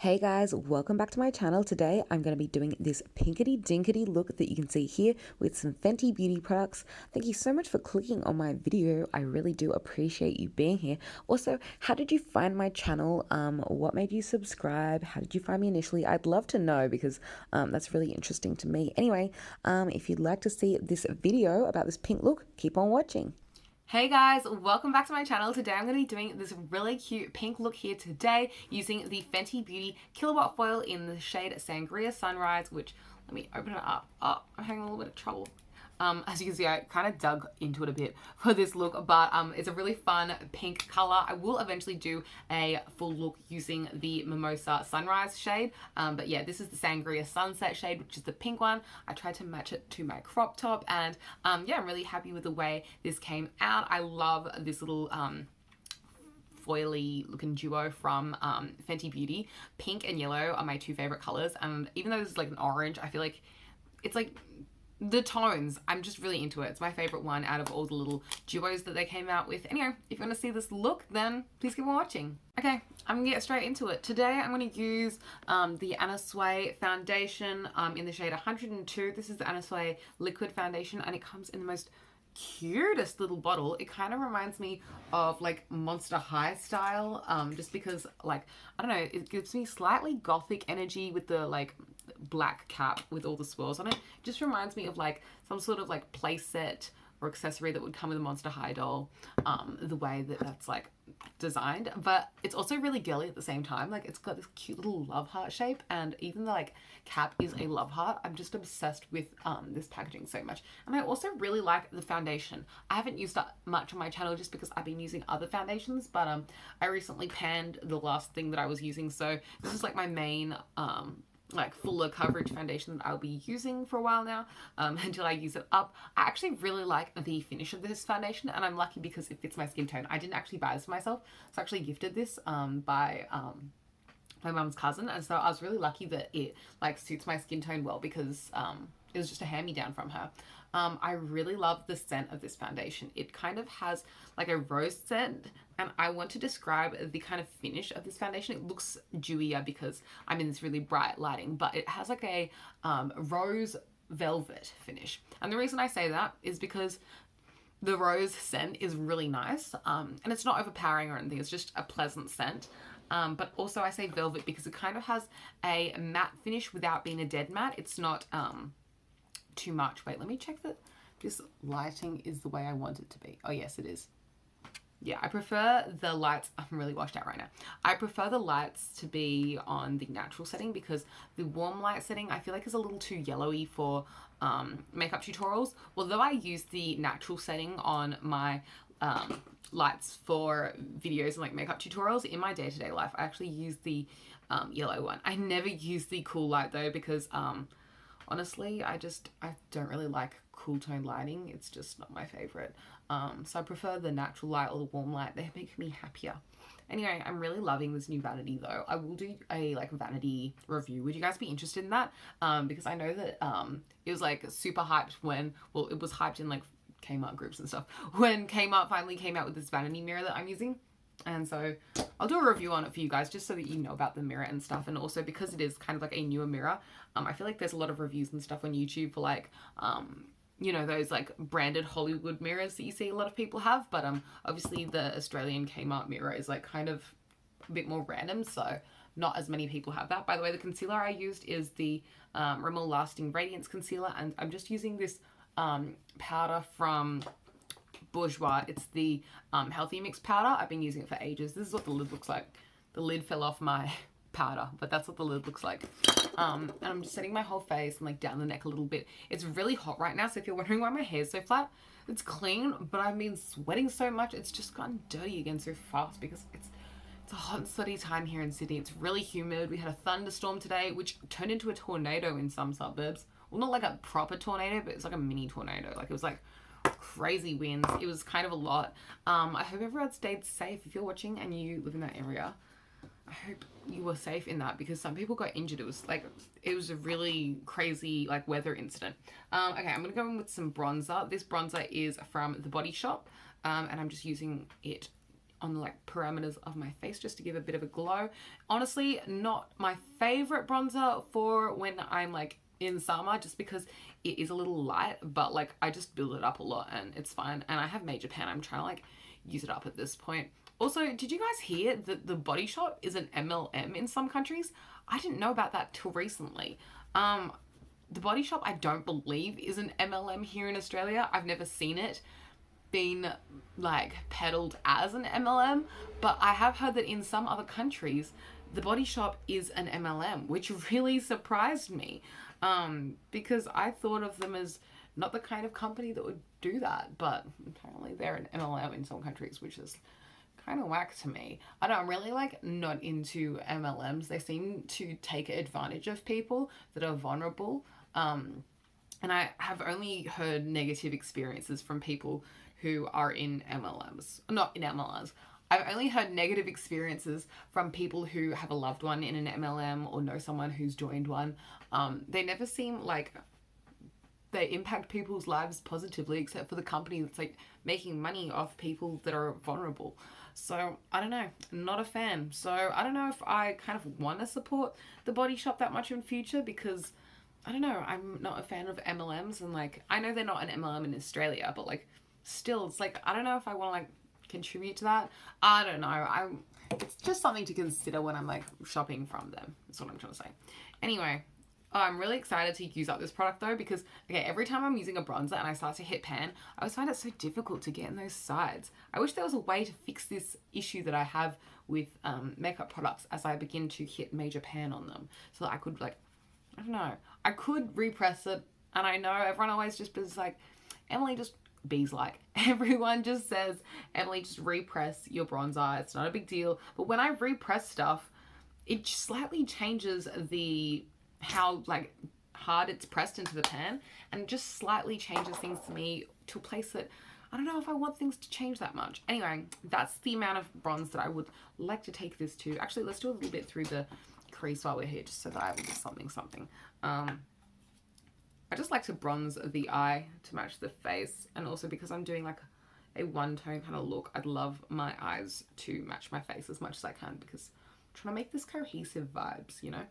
Hey guys, welcome back to my channel. Today I'm going to be doing this pinkety dinkety look that you can see here with some Fenty beauty products. Thank you so much for clicking on my video. I really do appreciate you being here. Also, how did you find my channel? What made you subscribe? How did you find me initially? I'd love to know because that's really interesting to me. Anyway, if you'd like to see this video about this pink look, keep on watching. Hey guys, welcome back to my channel. Today I'm going to be doing this really cute pink look here today using the Fenty Beauty Killawatt foil in the shade Sangria Sunrise, which, let me open it up. Oh, I'm having a little bit of trouble. As you can see, I kind of dug into it a bit for this look, but it's a really fun pink color. I will eventually do a full look using the Mimosa Sunrise shade, but yeah, this is the Sangria Sunset shade, which is the pink one. I tried to match it to my crop top, and yeah, I'm really happy with the way this came out. I love this little foily looking duo from Fenty Beauty. Pink and yellow are my two favorite colors, and even though this is like an orange, I feel like it's like the tones, I'm just really into it. It's my favorite one out of all the little duos that they came out with. Anyway, if you want to see this look, then please keep on watching. Okay, I'm gonna get straight into it. Today I'm gonna use the Anna Sui foundation in the shade 102. This is the Anna Sui liquid foundation, and it comes in the most cutest little bottle. It kind of reminds me of like Monster High style, just because, like, I don't know, it gives me slightly gothic energy with the like black cap with all the swirls on it. It just reminds me of like some sort of like play set or accessory that would come with a Monster High doll, the way that that's like designed. But it's also really girly at the same time. Like, it's got this cute little love heart shape, and even the like cap is a love heart. I'm just obsessed with this packaging so much. And I also really like the foundation. I haven't used that much on my channel just because I've been using other foundations, but I recently panned the last thing that I was using, so this is like my main like fuller coverage foundation that I'll be using for a while now, until I use it up. I actually really like the finish of this foundation, and I'm lucky because it fits my skin tone. I didn't actually buy this for myself. It's actually gifted this by my mum's cousin, and so I was really lucky that it like suits my skin tone well because it was just a hand-me-down from her. I really love the scent of this foundation. It kind of has like a rose scent, and I want to describe the kind of finish of this foundation. It looks dewier because I'm in this really bright lighting, but it has like a rose velvet finish. And the reason I say that is because the rose scent is really nice, and it's not overpowering or anything. It's just a pleasant scent. But also I say velvet because it kind of has a matte finish without being a dead matte. It's not too much. Wait, let me check that this lighting is the way I want it to be. Oh yes, it is. Yeah, I prefer the lights. I'm really washed out right now. I prefer the lights to be on the natural setting because the warm light setting I feel like is a little too yellowy for makeup tutorials. Although I use the natural setting on my lights for videos and like makeup tutorials, in my day-to-day life I actually use the yellow one. I never use the cool light though because honestly I don't really like cool tone lighting. It's just not my favorite. So I prefer the natural light or the warm light. They make me happier. Anyway, I'm really loving this new vanity though. I will do a like vanity review. Would you guys be interested in that? Because I know that it was like super hyped when, well, it was hyped in like Kmart groups and stuff when Kmart finally came out with this vanity mirror that I'm using. And so I'll do a review on it for you guys just so that you know about the mirror and stuff. And also because it is kind of like a newer mirror, I feel like there's a lot of reviews and stuff on YouTube for like you know, those like branded Hollywood mirrors that you see a lot of people have, but obviously the Australian Kmart mirror is like kind of a bit more random, so not as many people have that. By the way, the concealer I used is the Rimmel Lasting Radiance Concealer, and I'm just using this powder from Bourjois. It's the Healthy Mix powder. I've been using it for ages. This is what the lid looks like. The lid fell off my powder, but that's what the lid looks like. And I'm just setting my whole face and like down the neck a little bit. It's really hot right now, so if you're wondering why my hair's so flat, it's clean, but I've been sweating so much, it's just gotten dirty again so fast because it's a hot and sweaty time here in Sydney. It's really humid. We had a thunderstorm today, which turned into a tornado in some suburbs. Well, not like a proper tornado, but it's like a mini tornado. Like, it was like crazy winds. It was kind of a lot. I hope everyone stayed safe. If you're watching and you live in that area, I hope you were safe in that because some people got injured. It was a really crazy like weather incident. Okay, I'm gonna go in with some bronzer. This bronzer is from The Body Shop, and I'm just using it on the like parameters of my face just to give a bit of a glow. Honestly, not my favorite bronzer for when I'm like in summer, just because it is a little light, but like I just build it up a lot and it's fine. And I have Major Pan. I'm trying to like use it up at this point. Also, did you guys hear that the Body Shop is an MLM in some countries? I didn't know about that till recently. The Body Shop, I don't believe, is an MLM here in Australia. I've never seen it been like peddled as an MLM, but I have heard that in some other countries, the Body Shop is an MLM, which really surprised me, because I thought of them as not the kind of company that would do that, but apparently they're an MLM in some countries, which is kind of whack to me. I don't, I'm really like not into MLMs. They seem to take advantage of people that are vulnerable. And I have only heard negative experiences from people who are in MLMs, not in MLMs. I've only heard negative experiences from people who have a loved one in an MLM or know someone who's joined one. They never seem like they impact people's lives positively, except for the company that's like making money off people that are vulnerable. So I don't know, not a fan. So I don't know if I kind of want to support the Body Shop that much in future, because I don't know, I'm not a fan of MLMs, and like I know they're not an MLM in Australia, but like still it's like I don't know if I want to like contribute to that. I don't know. It's just something to consider when I'm like shopping from them. That's what I'm trying to say. Anyway, I'm really excited to use up this product though, because okay, every time I'm using a bronzer and I start to hit pan, I always find it so difficult to get in those sides. I wish there was a way to fix this issue that I have with makeup products as I begin to hit major pan on them, so that I could like, I don't know, I could repress it. And I know everyone always just is like, Emily, just bees like. Everyone just says, Emily, just repress your bronzer. It's not a big deal. But when I repress stuff, it slightly changes the how like hard it's pressed into the pan, and just slightly changes things to me to a place that I don't know if I want things to change that much. Anyway, that's the amount of bronze that I would like to take this to. Actually, let's do a little bit through the crease while we're here, just so that I have something. I just like to bronze the eye to match the face, and also because I'm doing like a one-tone kind of look, I'd love my eyes to match my face as much as I can, because I'm trying to make this cohesive vibes, you know?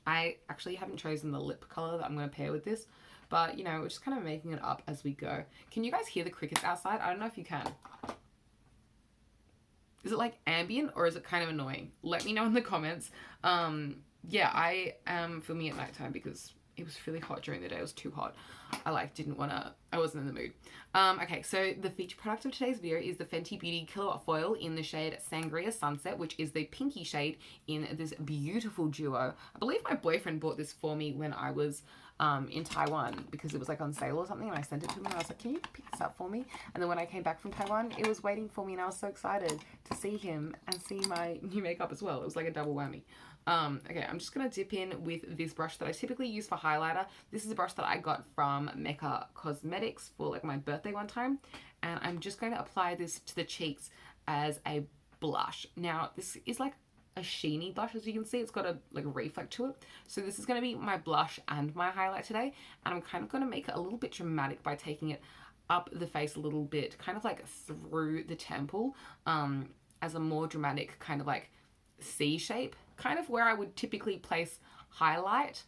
I actually haven't chosen the lip color that I'm going to pair with this, but you know, we're just kind of making it up as we go. Can you guys hear the crickets outside? I don't know if you can. Is it like ambient or is it kind of annoying? Let me know in the comments. Yeah, I am filming at nighttime because it was really hot during the day. It was too hot. I wasn't in the mood. Okay, so the feature product of today's video is the Fenty Beauty Killawatt Foil in the shade Sangria Sunset, which is the pinky shade in this beautiful duo. I believe my boyfriend bought this for me when I was in Taiwan, because it was like on sale or something, and I sent it to him and I was like, can you pick this up for me? And then when I came back from Taiwan, it was waiting for me, and I was so excited to see him and see my new makeup as well. It was like a double whammy. Okay, I'm just going to dip in with this brush that I typically use for highlighter. This is a brush that I got from Mecca Cosmetics for like my birthday one time. And I'm just going to apply this to the cheeks as a blush. Now, this is like a sheeny blush, as you can see. It's got a like a reflect to it. So this is going to be my blush and my highlight today. And I'm kind of going to make it a little bit dramatic by taking it up the face a little bit, kind of like through the temple, as a more dramatic kind of like C shape, kind of where I would typically place highlight,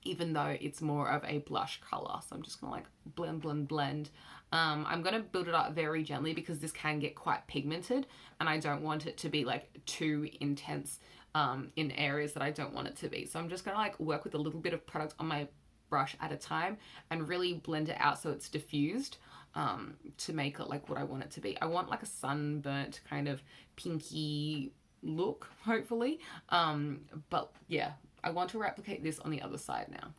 even though it's more of a blush color. So I'm just gonna like blend. I'm gonna build it up very gently because this can get quite pigmented, and I don't want it to be like too intense in areas that I don't want it to be. So I'm just gonna like work with a little bit of product on my brush at a time and really blend it out so it's diffused, to make it like what I want it to be. I want like a sunburnt kind of pinky look, hopefully. But yeah, I want to replicate this on the other side now.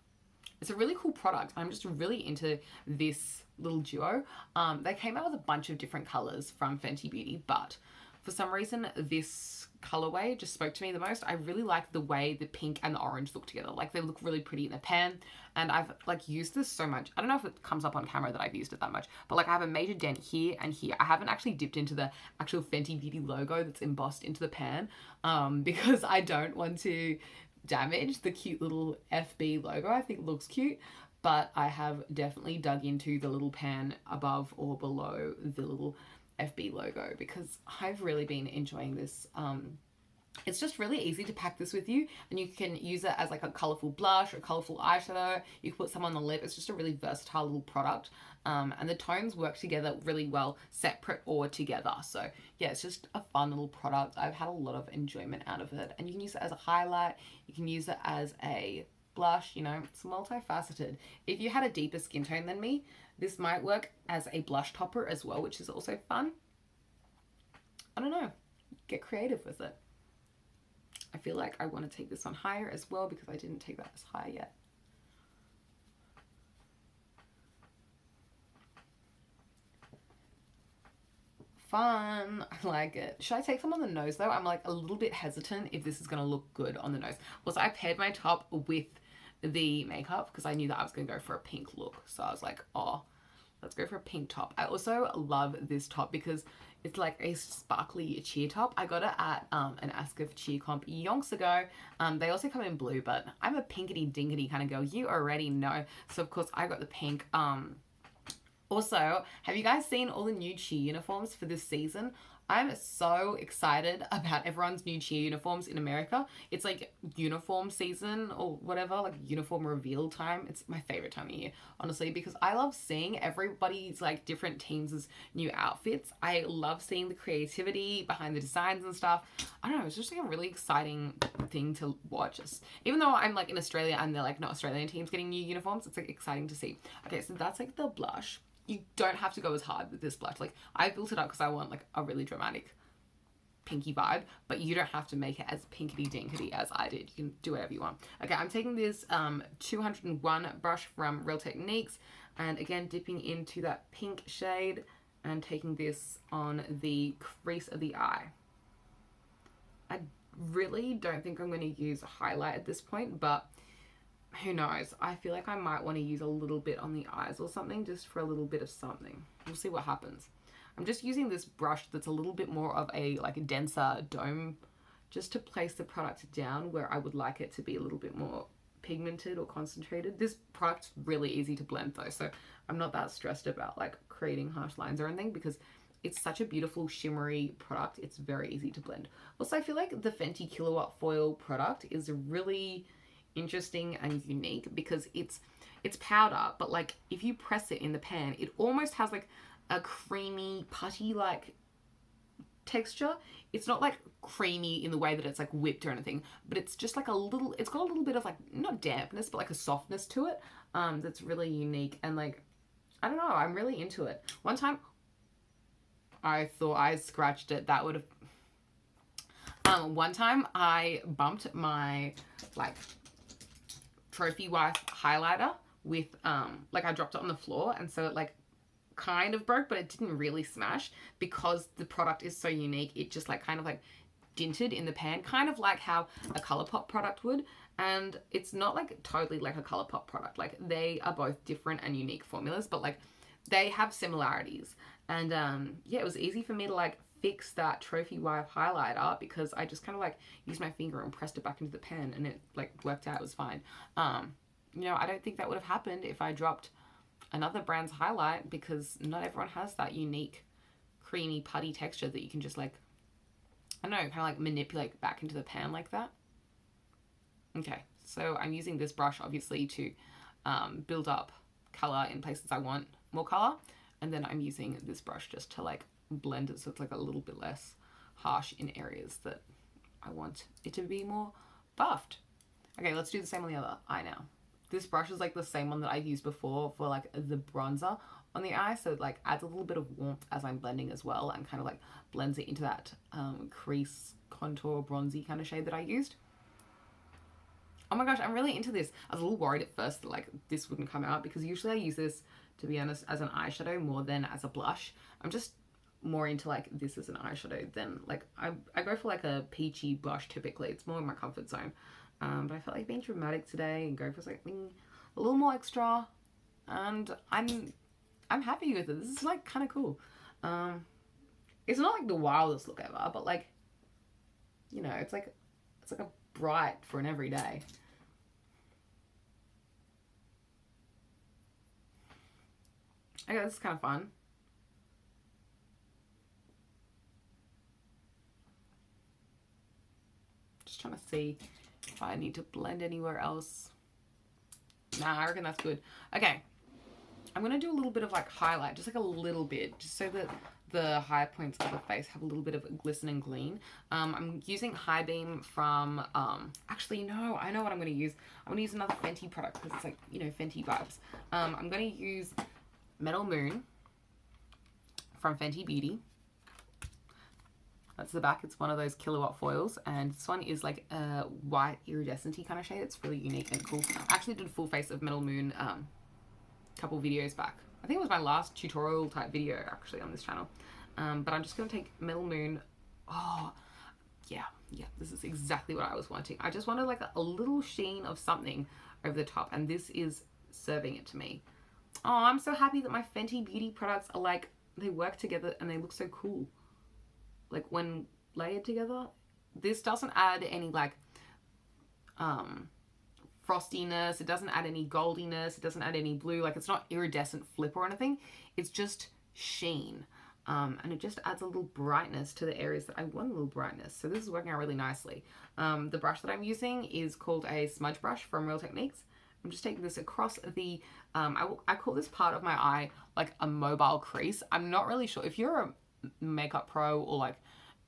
It's a really cool product. I'm just really into this little duo. They came out with a bunch of different colors from Fenty Beauty, but for some reason this colorway just spoke to me the most. I really like the way the pink and the orange look together. Like they look really pretty in the pan, and I've like used this so much. I don't know if it comes up on camera that I've used it that much, but like I have a major dent here and here. I haven't actually dipped into the actual Fenty Beauty logo that's embossed into the pan, because I don't want to damage the cute little FB logo. I think it looks cute, but I have definitely dug into the little pan above or below the little FB logo because I've really been enjoying this. It's just really easy to pack this with you, and you can use it as like a colorful blush or colorful eyeshadow. You can put some on the lip. It's just a really versatile little product, and the tones work together really well, separate or together. So yeah, it's just a fun little product. I've had a lot of enjoyment out of it, and you can use it as a highlight. You can use it as a blush. You know, it's multifaceted. If you had a deeper skin tone than me, this might work as a blush topper as well, which is also fun. I don't know. Get creative with it. I feel like I want to take this on higher as well because I didn't take that as high yet. Fun. I like it. Should I take some on the nose though? I'm like a little bit hesitant if this is going to look good on the nose. Also, I paired my top with the makeup because I knew that I was going to go for a pink look. So I was like, oh, let's go for a pink top. I also love this top because it's like a sparkly cheer top. I got it at an Ask of Cheer comp yonks ago. They also come in blue, but I'm a pinkety dinkety kind of girl. You already know. So of course I got the pink. Also, have you guys seen all the new cheer uniforms for this season? I'm so excited about everyone's new cheer uniforms in America. It's like uniform season or whatever, like uniform reveal time. It's my favorite time of year, honestly, because I love seeing everybody's like different teams' new outfits. I love seeing the creativity behind the designs and stuff. I don't know, it's just like a really exciting thing to watch. Even though I'm like in Australia and they're like not Australian teams getting new uniforms, it's like exciting to see. Okay, so that's like the blush. You don't have to go as hard with this blush. Like, I built it up because I want like a really dramatic pinky vibe, but you don't have to make it as pinkety dinkety as I did. You can do whatever you want. Okay, I'm taking this 201 brush from Real Techniques, and again dipping into that pink shade and taking this on the crease of the eye. I really don't think I'm going to use a highlight at this point, but who knows? I feel like I might want to use a little bit on the eyes or something, just for a little bit of something. We'll see what happens. I'm just using this brush that's a little bit more of a like a denser dome, just to place the product down where I would like it to be a little bit more pigmented or concentrated. This product's really easy to blend though, so I'm not that stressed about like creating harsh lines or anything because it's such a beautiful shimmery product. It's very easy to blend. Also, I feel like the Fenty Killawatt foil product is really interesting and unique because it's powder, but like if you press it in the pan, it almost has like a creamy putty like texture. It's not like creamy in the way that it's like whipped or anything, but it's just like a little, it's got a little bit of like not dampness but like a softness to it that's really unique. And like I don't know, I'm really into it. One time I thought I scratched it. That would have one time I bumped my like trophy wife highlighter with like I dropped it on the floor, and so it like kind of broke, but it didn't really smash because the product is so unique. It just like kind of like dinted in the pan, kind of like how a ColourPop product would. And it's not like totally like a ColourPop product. Like they are both different and unique formulas, but like they have similarities. And yeah, it was easy for me to like fix that trophy wife highlighter because I just kind of like used my finger and pressed it back into the pen, and it like worked out. It was fine. You know, I don't think that would have happened if I dropped another brand's highlight, because not everyone has that unique creamy putty texture that you can just like, I don't know, kind of like manipulate back into the pan like that. Okay, so I'm using this brush obviously to build up color in places I want more color, and then I'm using this brush just to like blend it so it's like a little bit less harsh in areas that I want it to be more buffed. Okay, let's do the same on the other eye now. This brush is like the same one that I used before for like the bronzer on the eye, so it like adds a little bit of warmth as I'm blending as well, and kind of like blends it into that crease contour bronzy kind of shade that I used. Oh my gosh, I'm really into this. I was a little worried at first that like this wouldn't come out, because usually I use this, to be honest, as an eyeshadow more than as a blush. I'm just more into like this as an eyeshadow than like I go for like a peachy blush typically. It's more in my comfort zone. But I felt like being dramatic today and go for something a little more extra, and I'm happy with it. This is like kind of cool. It's not like the wildest look ever, but like, you know, it's like a bright for an everyday. Okay, this is kind of fun. trying to see if I need to blend anywhere else. Nah, I reckon that's good. Okay, I'm going to do a little bit of like highlight, just like a little bit, just so that the higher points of the face have a little bit of glisten and gleam. I'm using High Beam from, actually, no, I know what I'm going to use. I'm going to use another Fenty product because it's like, you know, Fenty vibes. I'm going to use Metal Moon from Fenty Beauty. That's the back. It's one of those Killawatt foils, and this one is like a white iridescent-y kind of shade. It's really unique and cool. I actually did a full face of Metal Moon a couple videos back. I think it was my last tutorial type video actually on this channel. But I'm just going to take Metal Moon. Oh, yeah, this is exactly what I was wanting. I just wanted like a little sheen of something over the top, and this is serving it to me. Oh, I'm so happy that my Fenty Beauty products are like, they work together and they look so cool. Like when layered together, this doesn't add any like frostiness, it doesn't add any goldiness, it doesn't add any blue, like it's not iridescent flip or anything, it's just sheen. And it just adds a little brightness to the areas that I want a little brightness. So this is working out really nicely. The brush that I'm using is called a Smudge Brush from Real Techniques. I'm just taking this across the, I call this part of my eye like a mobile crease. I'm not really sure. If you're a makeup pro or like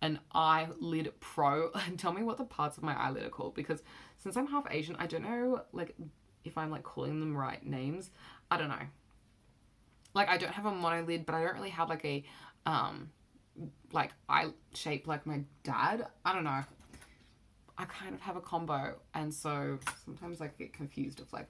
an eyelid pro, tell me what the parts of my eyelid are called, because since I'm half Asian, I don't know like if I'm like calling them right names. I don't know. Like I don't have a monolid, but I don't really have like a like eye shape like my dad. I don't know. I kind of have a combo, and so sometimes I get confused of like,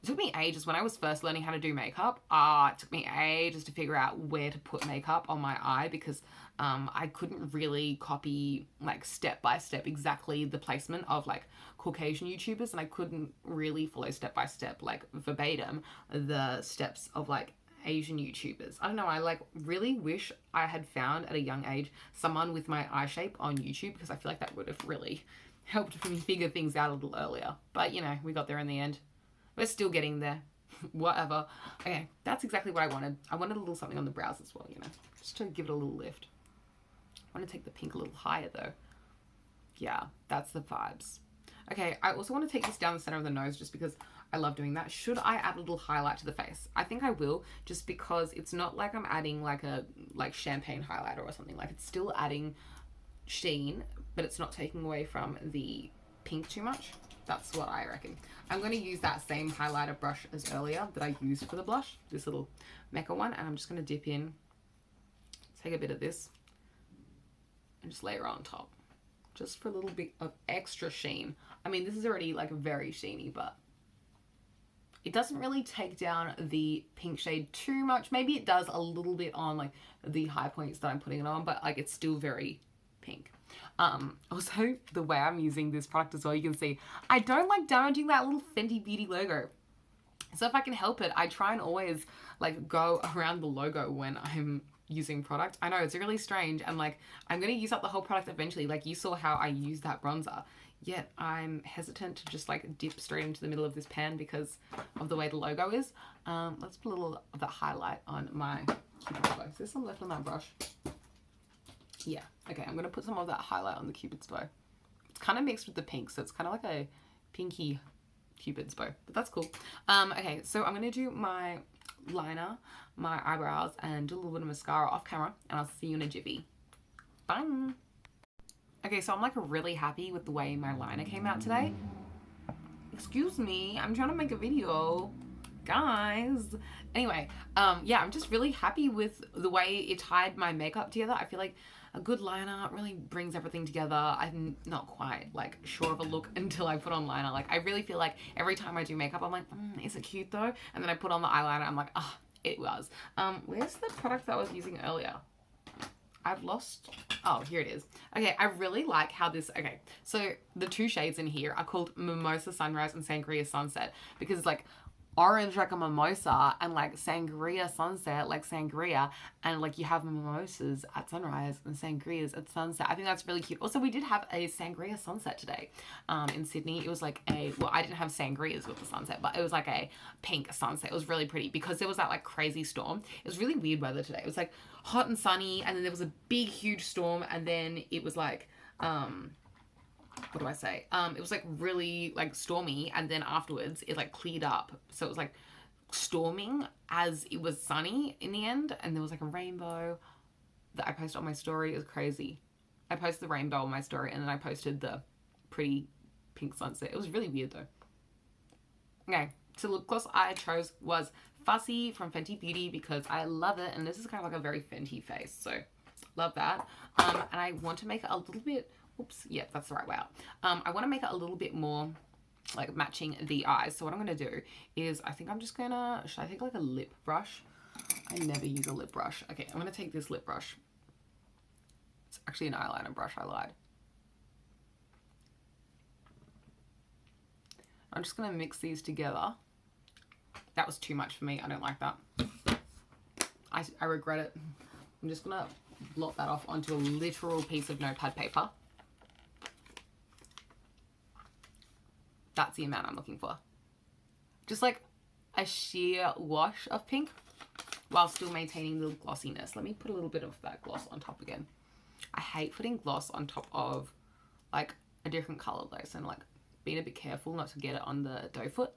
it took me ages when I was first learning how to do makeup. It took me ages to figure out where to put makeup on my eye, because I couldn't really copy like step by step exactly the placement of like Caucasian YouTubers, and I couldn't really follow step by step like verbatim the steps of like Asian YouTubers. I don't know, I like really wish I had found at a young age someone with my eye shape on YouTube, because I feel like that would have really helped me figure things out a little earlier. But you know, we got there in the end. We're still getting there. Whatever. Okay, that's exactly what I wanted. I wanted a little something on the brows as well, you know, just to give it a little lift. I want to take the pink a little higher though. Yeah, that's the vibes. Okay, I also want to take this down the center of the nose just because I love doing that. Should I add a little highlight to the face? I think I will, just because it's not like I'm adding like a champagne highlighter or something. Like it's still adding sheen, but it's not taking away from the pink too much. That's what I reckon. I'm going to use that same highlighter brush as earlier that I used for the blush, this little Mecca one, and I'm just going to dip in, take a bit of this, and just layer on top, just for a little bit of extra sheen. I mean, this is already like very sheeny, but it doesn't really take down the pink shade too much. Maybe it does a little bit on like the high points that I'm putting it on, but like it's still very pink. Also, the way I'm using this product as well, you can see I don't like damaging that little Fenty Beauty logo. So if I can help it, I try and always like go around the logo when I'm using product. I know it's really strange, and like I'm going to use up the whole product eventually. Like you saw how I used that bronzer, yet I'm hesitant to just like dip straight into the middle of this pan because of the way the logo is. Let's put a little of that highlight on my Cupid's bow. Is there some left on that brush? Yeah, okay, I'm going to put some of that highlight on the Cupid's bow. It's kind of mixed with the pink, so it's kind of like a pinky Cupid's bow, but that's cool. Okay, so I'm going to do my liner, my eyebrows, and do a little bit of mascara off camera, and I'll see you in a jiffy. Bye! Okay, so I'm like really happy with the way my liner came out today. Excuse me, I'm trying to make a video. Guys. Anyway, yeah, I'm just really happy with the way it tied my makeup together. I feel like a good liner really brings everything together. I'm not quite like sure of a look until I put on liner. Like I really feel like every time I do makeup, I'm like, is it cute though? And then I put on the eyeliner, I'm like, ah, it was. Where's the product that I was using earlier? I've lost, oh, here it is. Okay, I really like how this, okay, so the two shades in here are called Mimosa Sunrise and Sangria Sunset, because it's like orange like a mimosa and like sangria sunset like sangria, and like you have mimosas at sunrise and sangrias at sunset. I think that's really cute. Also, we did have a sangria sunset today in Sydney. It was like a, well, I didn't have sangrias with the sunset, but it was like a pink sunset. It was really pretty because there was that like crazy storm. It was really weird weather today. It was like hot and sunny, and then there was a big huge storm, and then it was like what do I say? It was like really like stormy, and then afterwards it like cleared up. So it was like storming as it was sunny in the end, and there was like a rainbow that I posted on my story. It was crazy. I posted the rainbow on my story, and then I posted the pretty pink sunset. It was really weird though. Okay, so the lip gloss I chose was Fussy from Fenty Beauty because I love it, and this is kind of like a very Fenty face, so love that. And I want to make it a little bit, oops, yeah, that's the right way out. I want to make it a little bit more like matching the eyes. So what I'm going to do is I think I'm just going to, should I take like a lip brush? I never use a lip brush. Okay, I'm going to take this lip brush. It's actually an eyeliner brush, I lied. I'm just going to mix these together. That was too much for me. I don't like that. I regret it. I'm just going to blot that off onto a literal piece of notepad paper. That's the amount I'm looking for. Just like a sheer wash of pink while still maintaining the glossiness. Let me put a little bit of that gloss on top again. I hate putting gloss on top of like a different color though, so I'm like being a bit careful not to get it on the dough foot.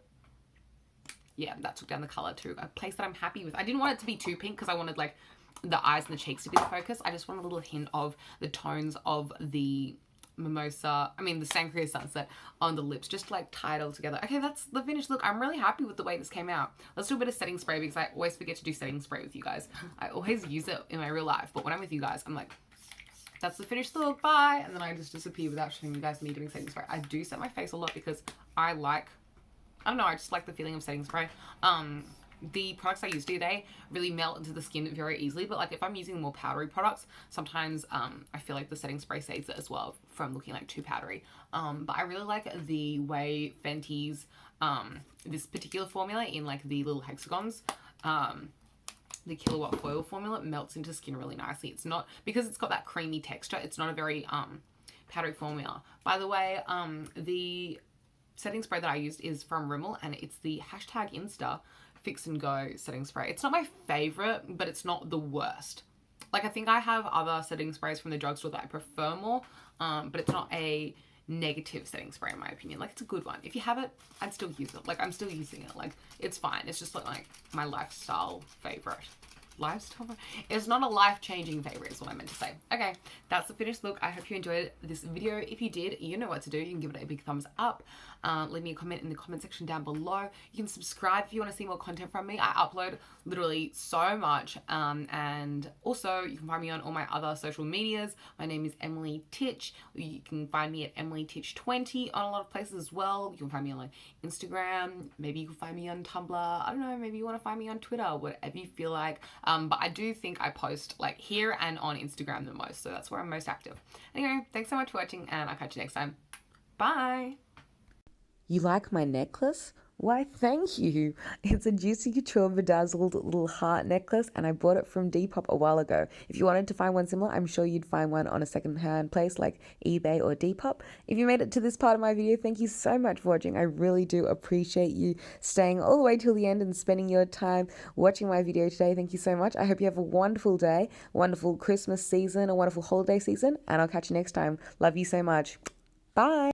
Yeah, that took down the color to a place that I'm happy with. I didn't want it to be too pink because I wanted like the eyes and the cheeks to be the focus. I just want a little hint of the tones of the Mimosa, the Sangria Sunset on the lips, just to like tie it all together. Okay, that's the finished look. I'm really happy with the way this came out. Let's do a bit of setting spray because I always forget to do setting spray with you guys. I always use it in my real life, but when I'm with you guys, I'm like, that's the finished look, bye, and then I just disappear without showing you guys me doing setting spray. I do set my face a lot because I don't know, I just like the feeling of setting spray. The products I use today really melt into the skin very easily, but like if I'm using more powdery products, sometimes I feel like the setting spray saves it as well from looking like too powdery. But I really like the way Fenty's this particular formula in like the little hexagons, the Killawatt foil formula melts into skin really nicely. It's not, because it's got that creamy texture, it's not a very powdery formula. By the way, the setting spray that I used is from Rimmel, and it's the #Insta Fix and Go setting spray. It's not my favorite, but it's not the worst. Like I think I have other setting sprays from the drugstore that I prefer more, but it's not a negative setting spray in my opinion. Like it's a good one. If you have it, I'd still use it. Like I'm still using it. Like it's fine. It's just like my lifestyle favorite. It's not a life-changing favorite is what I meant to say. Okay, that's the finished look. I hope you enjoyed this video. If you did, you know what to do. You can give it a big thumbs up. Leave me a comment in the comment section down below. You can subscribe if you want to see more content from me. I upload literally so much. And also you can find me on all my other social medias. My name is Emily Titch. You can find me at EmilyTitch20 on a lot of places as well. You can find me on like Instagram. Maybe you can find me on Tumblr. I don't know. Maybe you want to find me on Twitter. Whatever you feel like. But I do think I post like here and on Instagram the most. So that's where I'm most active. Anyway, thanks so much for watching, and I'll catch you next time. Bye. You like my necklace? Why, thank you. It's a Juicy Couture bedazzled little heart necklace, and I bought it from Depop a while ago. If you wanted to find one similar, I'm sure you'd find one on a secondhand place like eBay or Depop. If you made it to this part of my video, thank you so much for watching. I really do appreciate you staying all the way till the end and spending your time watching my video today. Thank you so much. I hope you have a wonderful day, wonderful Christmas season, a wonderful holiday season, and I'll catch you next time. Love you so much. Bye.